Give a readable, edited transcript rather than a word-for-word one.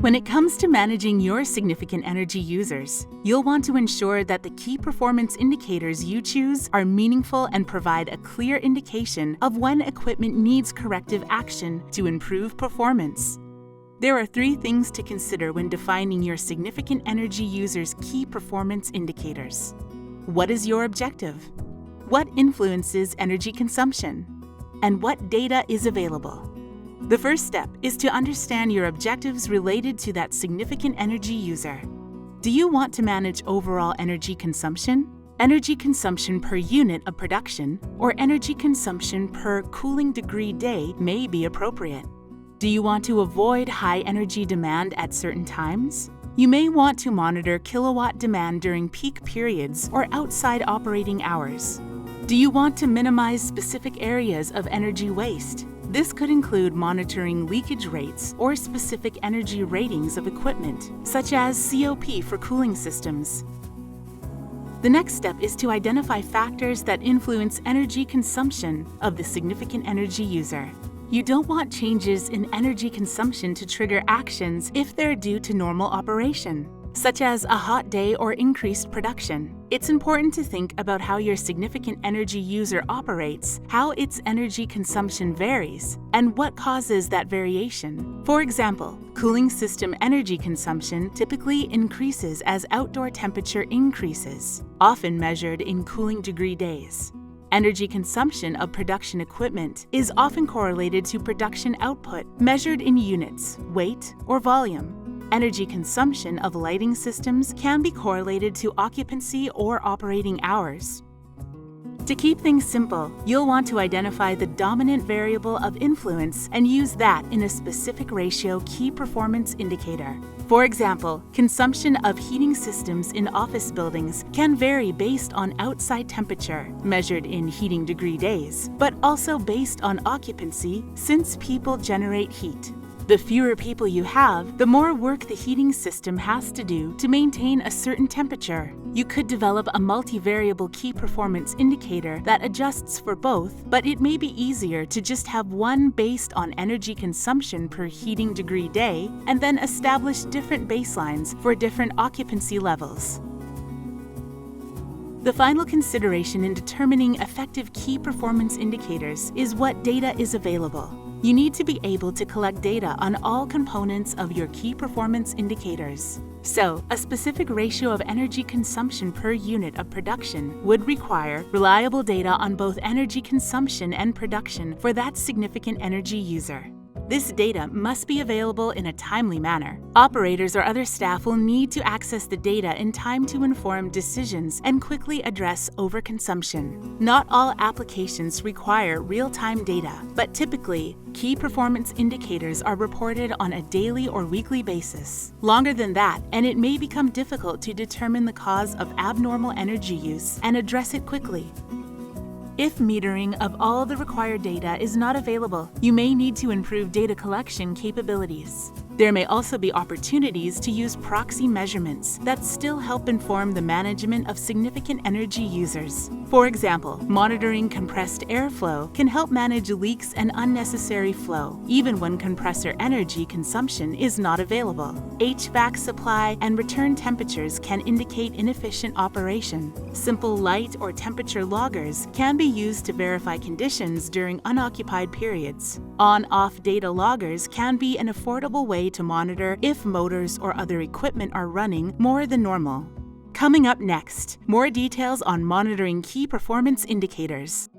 When it comes to managing your significant energy users, you'll want to ensure that the key performance indicators you choose are meaningful and provide a clear indication of when equipment needs corrective action to improve performance. There are 3 things to consider when defining your significant energy users' key performance indicators. What is your objective? What influences energy consumption? And what data is available? The first step is to understand your objectives related to that significant energy user. Do you want to manage overall energy consumption per unit of production, or energy consumption per cooling degree day may be appropriate? Do you want to avoid high energy demand at certain times? You may want to monitor kilowatt demand during peak periods or outside operating hours. Do you want to minimize specific areas of energy waste? This could include monitoring leakage rates or specific energy ratings of equipment, such as COP for cooling systems. The next step is to identify factors that influence energy consumption of the significant energy user. You don't want changes in energy consumption to trigger actions if they're due to normal operation, such as a hot day or increased production. It's important to think about how your significant energy user operates, how its energy consumption varies, and what causes that variation. For example, cooling system energy consumption typically increases as outdoor temperature increases, often measured in cooling degree days. Energy consumption of production equipment is often correlated to production output, measured in units, weight, or volume. Energy consumption of lighting systems can be correlated to occupancy or operating hours. To keep things simple, you'll want to identify the dominant variable of influence and use that in a specific ratio key performance indicator. For example, consumption of heating systems in office buildings can vary based on outside temperature, measured in heating degree days, but also based on occupancy, since people generate heat. The fewer people you have, the more work the heating system has to do to maintain a certain temperature. You could develop a multivariable key performance indicator that adjusts for both, but it may be easier to just have one based on energy consumption per heating degree day and then establish different baselines for different occupancy levels. The final consideration in determining effective key performance indicators is what data is available. You need to be able to collect data on all components of your key performance indicators. So, a specific ratio of energy consumption per unit of production would require reliable data on both energy consumption and production for that significant energy user. This data must be available in a timely manner. Operators or other staff will need to access the data in time to inform decisions and quickly address overconsumption. Not all applications require real-time data, but typically, key performance indicators are reported on a daily or weekly basis. Longer than that, and it may become difficult to determine the cause of abnormal energy use and address it quickly. If metering of all the required data is not available, you may need to improve data collection capabilities. There may also be opportunities to use proxy measurements that still help inform the management of significant energy users. For example, monitoring compressed airflow can help manage leaks and unnecessary flow, even when compressor energy consumption is not available. HVAC supply and return temperatures can indicate inefficient operation. Simple light or temperature loggers can be used to verify conditions during unoccupied periods. On-off data loggers can be an affordable way to monitor if motors or other equipment are running more than normal. Coming up next, more details on monitoring key performance indicators.